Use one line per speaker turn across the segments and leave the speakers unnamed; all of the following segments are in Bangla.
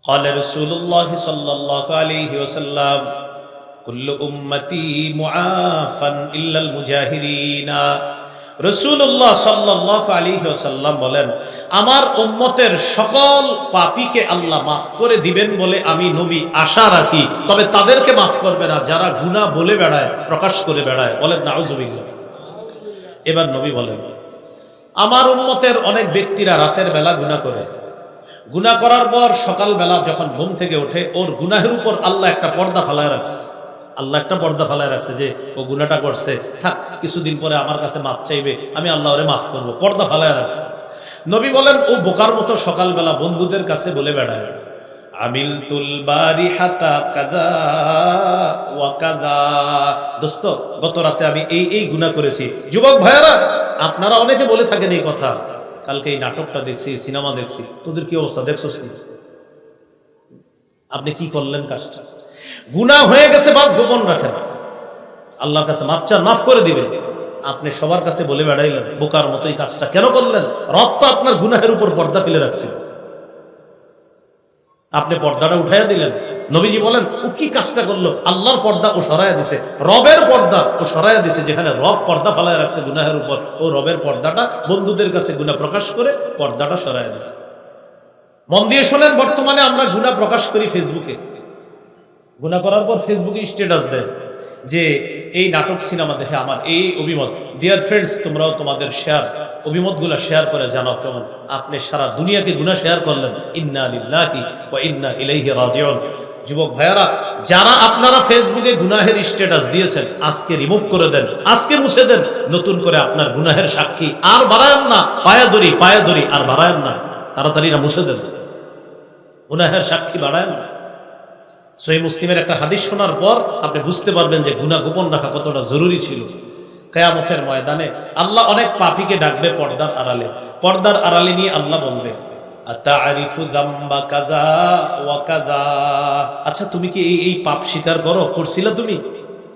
قال رسول الله صلى الله عليه وسلم كل أمتي معافى إلا المجاهرين রাসূলুল্লাহ সাল্লাল্লাহু আলাইহি ওয়াসাল্লাম বলেন, আমার উম্মতের সকল পাপীকে আল্লাহ মাফ করে দিবেন বলে আমি নবী আশা রাখি, তবে তাদেরকে মাফ করবে না যারা গুনাহ বলে বেড়ায়, প্রকাশ করে বেড়ায়। বলেন নাউজুবিল্লাহ। এবার নবী বলেন, আমার উম্মতের অনেক ব্যক্তিরা রাতের বেলা গুনাহ করে, গুনাহ করার পর সকালবেলা যখন ঘুম থেকে ওঠে ওর গুনাহের উপর আল্লাহ একটা পর্দা ফালায় রাখছে। আল্লাহ একটা পর্দা ফালায় রাখছে যে ও গুনাহটা করছে, থাক কিছুদিন পরে আমার কাছে মাফ চাইবে, আমি আল্লাহ ওরে মাফ করবো, পর্দা ফালায় রাখছে। নবী বলেন, ও বোকার মতো সকালবেলা বন্ধুদের কাছে বলে বেড়ায়, আমিলতুল বারিহাতা কাযা ওয়া কাযা, দোস্ত গত রাতে আমি এই গুনাহ করেছি। যুবক ভাইয়েরা, আপনারা অনেকে বলে থাকেন এই কথা, কালকে এই নাটকটা দেখছি, সিনেমা দেখছি, তোদের কি অবস্থা দেখছস কি? আপনি কি করলেন কাজটা? গুনাহ হয়ে গেছে, বাস গোপন রাখেন, আল্লাহর কাছে মাফ চান, মাফ করে দিবেন। আপনি সবার কাছে বলে বেড়াইলেন, বোকার মতো এই কাজটা কেন করলেন? রব তো আপনার গুনাহের উপর পর্দা ফেলে রাখছিল, আপনি পর্দাটা উঠাইয়া দিলেন। নবীজি বলেন, ও কি কাজটা করলো? আল্লাহর পর্দা ও সরাইয়া দিছে, রবের পর্দা ও সরাইয়া দিছে। যেখানে রব পর্দা ফেলায় রাখছে গুনাহের উপর, ও রবের পর্দাটা বন্ধুদের কাছে গুনাহ প্রকাশ করে পর্দাটা সরাইয়া দিছে। মন দিয়ে শোনেন, বর্তমানে আমরা গুনাহ প্রকাশ করি ফেসবুকে, গুনাহ করার পর ফেসবুকে স্ট্যাটাস দেয় যে এই নাটক সিনেমা দেখে আমার এই অভিমত। ডিয়ার ফ্রেন্ডস, তোমরাও তোমাদের অভিমতগুলো শেয়ার করে জানাও কেমন। আপনি সারা দুনিয়াকে গুনাহ শেয়ার করলেন, ইন্না লিল্লাহি ওয়া ইন্না ইলাইহি রাজিউন। যুবক ভাইয়ারা, যারা আপনারা ফেসবুকে গুনাহের স্ট্যাটাস দিয়েছেন, আজকে রিমুভ করে দেন, আজকে মুছে দেন। নতুন করে আপনার গুনাহের সাক্ষী আর বাড়ায়েন না, পায়ে ধরি আর বাড়ায়েন না, তাড়াতাড়ি না মুছে দেন, গুনাহের সাক্ষী বাড়ায়েন না। সহিহ মুসলিমের একটা হাদিস শোনার পর আপনি বুঝতে পারবেন যে গুনাহ গোপন রাখা কতটা জরুরি ছিল। কিয়ামতের ময়দানে আল্লাহ অনেক পাপীকে ডাকবে পর্দার আড়ালে, পর্দার আড়ালে নিয়ে আল্লাহ বলবে, আতারিফু যামবা কাযা ওয়া কাযা, আচ্ছা তুমি কি এই পাপ স্বীকার করো, করছিলা তুমি?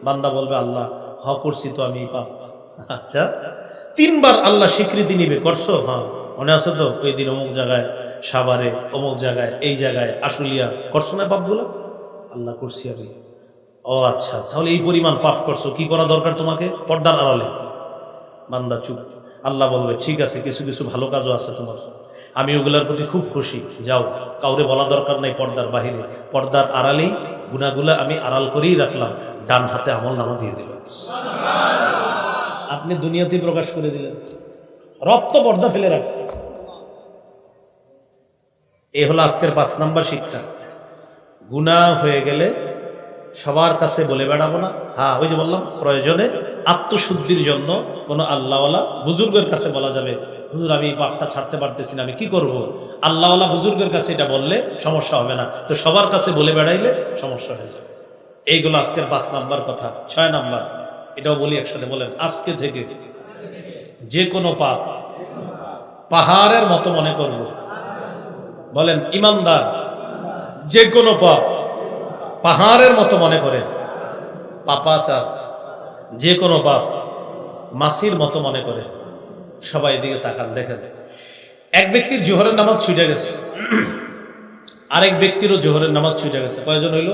বান্দা বলবে, আল্লাহ হ্যাঁ করছি তো আমি এই পাপ। আচ্ছা, তিনবার আল্লাহ স্বীকৃতি নিবে, করছো? হ্যাঁ। মনে আছে তো ওই দিন অমুক জায়গায় সাভারে, অমুক জায়গায়, এই জায়গায় আশুলিয়া, করছো না পাপগুলো? আল্লাহ করছি আমি। ও আচ্ছা, তাহলে এই পরিমাণ পাপ করছো, কি করা দরকার তোমাকে? পর্দার আড়ালে। বান্দা চুপ। আল্লাহ বলবে, ঠিক আছে, কিছু কিছু ভালো কাজও আছে তোমার, আমি ওগুলার প্রতি খুব খুশি, যাও, কাউরে বলা দরকার নাই পর্দার বাহিরে, পর্দার আড়ালেই গুনাহগুলা আমি আড়াল করেই রাখলাম, ডান হাতে আমলনামা দিয়ে দিলাম। আপনি দুনিয়াতে প্রকাশ করে দিলেন, রব তো পর্দা ফেলে রাখছে। এই হলো আজকের 5 নাম্বার শিক্ষা। গুনাহ হয়ে গেলে সবার কাছে বলে বেড়াবো না। হ্যাঁ, ওই যে বললাম, প্রয়োজনে আত্মশুদ্ধির জন্য কোনো আল্লাহওয়ালা বুজুর্গের কাছে বলা যাবে, হুজুর আমি এই পাপটা ছাড়তে পারতেছি না, আমি কি করব? আল্লাহওয়ালা বুজুর্গের কাছে এটা বললে সমস্যা হবে না, তো সবার কাছে বলে বেড়াইলে সমস্যা হয়ে যাবে। এইগুলো আজকের 5 নাম্বার কথা। 6 নাম্বার, এটাও বলি একসাথে, বলেন, আজকে থেকে যে কোনো পাপ পাহাড়ের মতো মনে করব। বলেন, ইমানদার যে কোনো পাপ পাহাড়ের মতো মনে করে, পাপাচার যে কোনো পাপ মাছির মতো মনে করে। সবাই দিকে তাকান, দেখেন, এক ব্যক্তির জোহরের নামাজ ছুটে গেছে, আরেক ব্যক্তিরও জোহরের নামাজ ছুটে গেছে। কয়জন হইল?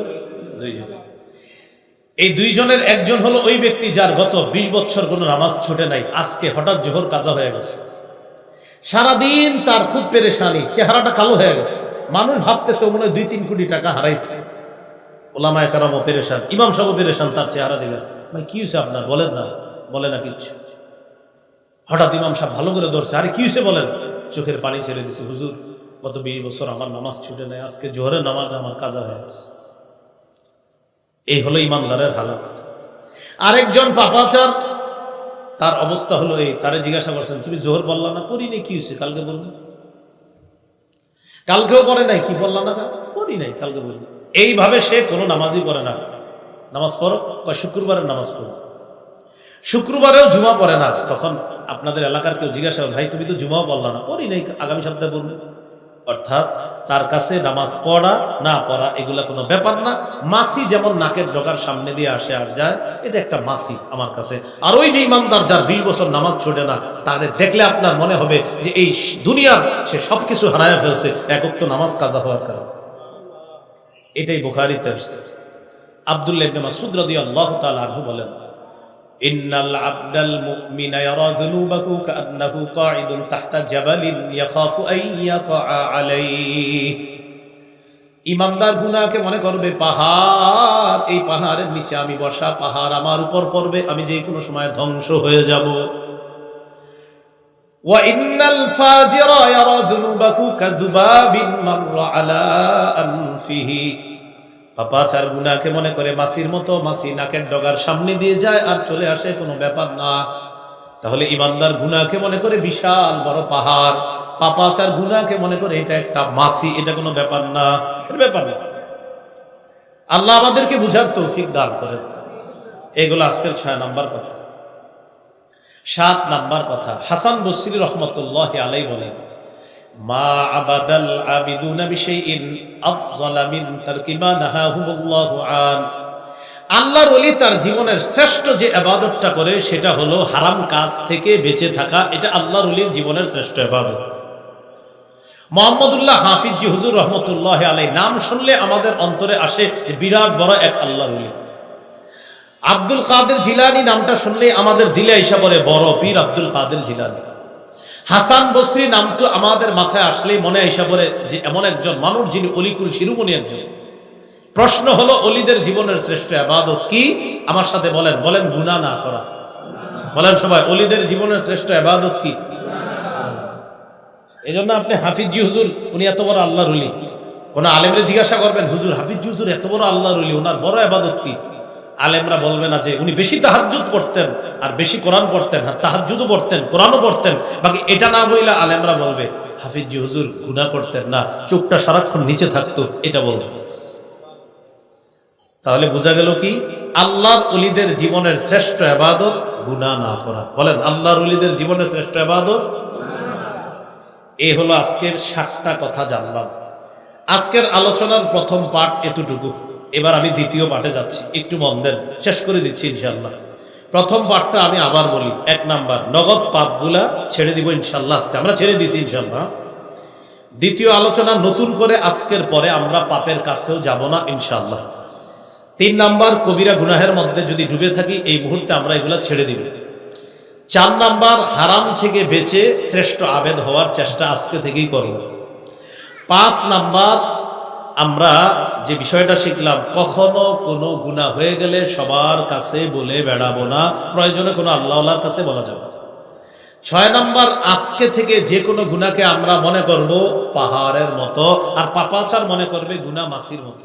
2 জন। এই 2 জনের একজন হলো ওই ব্যক্তি যার গত 20 বছর কোনো নামাজ ছুটে নাই, আজকে হঠাৎ জোহর কাজা হয়ে গেছে। সারাদিন তার খুব পেরেশানি, চেহারাটা কালো হয়ে গেছে, মানুষ ভাবতেছে ও মনে হয় 2-3 কোটি টাকা হারাইছে। ওলামায়ে কেরামও পেরেশান, ইমাম সাহেবও পেরেশান, তার চেহারা দেখে, ভাই কি হয়েছে আপনার? বলেন না, বলে না কিচ্ছু। হঠাৎ ইমাম সাহেব ভালো করে ধরছে, আরে কি হয়েছে বলেন? চোখের পানি ছেড়ে দিছে, হুজুর গত 20 বছর আমার নামাজ ছুটে নাই, আজকে জোহরের নামাজ আমার কাজা হয়ে গেছে। এই হলো ইমানদারের হালাত। আরেকজন পাপাচার, তার অবস্থা হলো এই, তারে জিজ্ঞাসা করছেন, তুমি জোহর বললা না? করি নাই। কি হয়েছে? কালকে বলবো। কালকেও পড়ে নাই, কি বললা না? করি নাই, কালকে বলবো। এইভাবে সে কোনো নামাজই পড়ে না। নামাজ পড়ো, শুক্রবারের নামাজ পড়ো, শুক্রবারেও জুমা পড়ে না। তখন আপনাদের এলাকার কেউ জিজ্ঞাসা, ভাই তুমি তো জুমাও পড়লা না? পড়ি নাই, আগামী সপ্তাহে পড়বে। অর্থাৎ তার কাছে নামাজ পড়া না পড়া এগুলা কোনো ব্যাপার না। মাসি যেমন নাকের ডগার সামনে দিয়ে আসে আর যায়, এটা একটা মাসি আমার কাছে। আর ওই যে ইমানদার যার 20 বছর নামাজ ছোটে না, তাহলে দেখলে আপনার মনে হবে যে এই দুনিয়ার সে সবকিছু হারায় ফেলছে এক ওয়াক্ত নামাজ কাজা হওয়ার কারণে। এটাই বুখারীতে আসছে। আব্দুল্লাহ ইবনে মাসউদ রাদিয়াল্লাহু তাআলা আনহু বলেন, ইন্নাল আবদাল মুমিনা ইয়ারা যুনুবাহু কাআন্নাহু কাঈদুন তাহতা জাবালিন ইয়াখাফু আন ইয়াকা আলাইহি। ইমানদার গুনাহকে মনে করবে পাহাড়, এই পাহাড়ের নিচে আমি বসা, পাহাড় আমার উপর পড়বে, আমি যে কোনো সময় ধ্বংস হয়ে যাব। ওয়া ইন্নাল ফাজিরা ইয়ারা যুনুবাহু কাযুবাবিন মাররা আলা আনফিহি। পাপাচার গুনাহকে মনে করে মাছির মতো, মাছি নাকের ডগার সামনে দিয়ে যায় আর চলে আসে, কোনো ব্যাপার না। তাহলে ইমানদার গুনাহকে মনে করে বিশাল বড় পাহাড়, পাপাচার গুনাহকে মনে করে এটা একটা মাছি, এটা কোনো ব্যাপার না, এর ব্যাপার না। আল্লাহ আমাদেরকে বুঝার তৌফিক দান করেন। এগুলো আজকের 6 নাম্বার কথা। 7 নাম্বার কথা, হাসান বসরি রহমতুল্লাহি আলাইহি বলেন, মা আবাদাল আবিদুনা বিশাইইন আফযালা মিন তারকি মা নাহাহুমুল্লাহু আন। আল্লাহর ওলি তার জীবনের শ্রেষ্ঠ যে ইবাদতটা করে সেটা হলো হারাম কাজ থেকে বেঁচে থাকা। এটা আল্লাহর ওলির জীবনের শ্রেষ্ঠ ইবাদত। মুহাম্মদুল্লাহ হাফিজ জি হুজুর রহমতুল্লাহি আলাইহি নাম শুনলে আমাদের অন্তরে আসে যে বিরাট বড় এক আল্লাহর ওলি। আব্দুল কাদের জিলানী নামটা শুনলে আমাদের দিলে আইসা পড়ে বড় পীর আব্দুল কাদের জিলানী। হাসান বসরি নামটা আমাদের মাথায় আসলেই মনে আইসা পড়ে যে এমন একজন মানুষ যিনি অলিকুল শিরোমণি একজন। প্রশ্ন হলো অলিদের জীবনের শ্রেষ্ঠ ইবাদত কি? আমার সাথে বলেন, বলেন গুনাহ না করা। বলেন সবাই, অলিদের জীবনের শ্রেষ্ঠ ইবাদত কি? এই জন্য আপনি হাফিজ জি হুজুর উনি এত বড় আল্লাহর ওলি, কোন আলেমরে জিজ্ঞাসা করবেন, হুজুর হাফিজ জি হুজুর এত বড় আল্লাহর ওলি, ওনার বড় ইবাদত কি? আলেমরা বলবে না যে উনি বেশি তাহাজ্জুদ পড়তেন আর বেশি কোরআন পড়তেন, আর তাহাজ্জুদও পড়তেন, কোরআনও পড়তেন। বাকি এটা না বইলা আলেমরা বলবে হাফিজ জি হুজুর গুনাহ করতেন না, চোখটা সারাক্ষণ নিচে থাকতো, এটা বলবে। তাহলে বোঝা গেল কি? আল্লাহর ওলিদের জীবনের শ্রেষ্ঠ ইবাদত গুনাহ না করা। বলেন আল্লাহর ওলিদের জীবনের শ্রেষ্ঠ ইবাদত। এই হলো আজকের 7টা কথা জানলাম। আজকের আলোচনার প্রথম পার্ট এতটুকু। এবার আমি দ্বিতীয় পার্টে যাচ্ছি, একটু মন দেন, শেষ করে দিচ্ছি ইনশাআল্লাহ। প্রথম পার্টটা আমি আবার বলি। 1 নাম্বার, নগদ পাপগুলা ছেড়ে দিব ইনশাআল্লাহ। আজকে আমরা ছেড়ে দিয়েছি ইনশাআল্লাহ। দ্বিতীয় আলোচনা, নতুন করে আজকের পরে আমরা পাপের কাছেও যাব না ইনশাআল্লাহ। 3 নাম্বার, কবিরা গুনাহের মধ্যে যদি ডুবে থাকি এই মুহূর্তে আমরা এগুলা ছেড়ে দিব। 4 নাম্বার, হারাম থেকে বেঁচে শ্রেষ্ঠ আবেদ হওয়ার চেষ্টা আজকে থেকেই করব। 5 নাম্বার, আমরা যে বিষয়টা শিখলাম, কখনো কোনো গুনাহ হয়ে গেলে সবার কাছে বলে বেড়াবো না, প্রয়োজনে কোনো আল্লাহওয়ালার কাছে বলা যাবে না। 6 নাম্বার, আজকে থেকে যে কোনো গুনাহকে আমরা মনে করব পাহাড়ের মতো, আর পাপাচার মনে করবে গুনাহ মাছির মতো।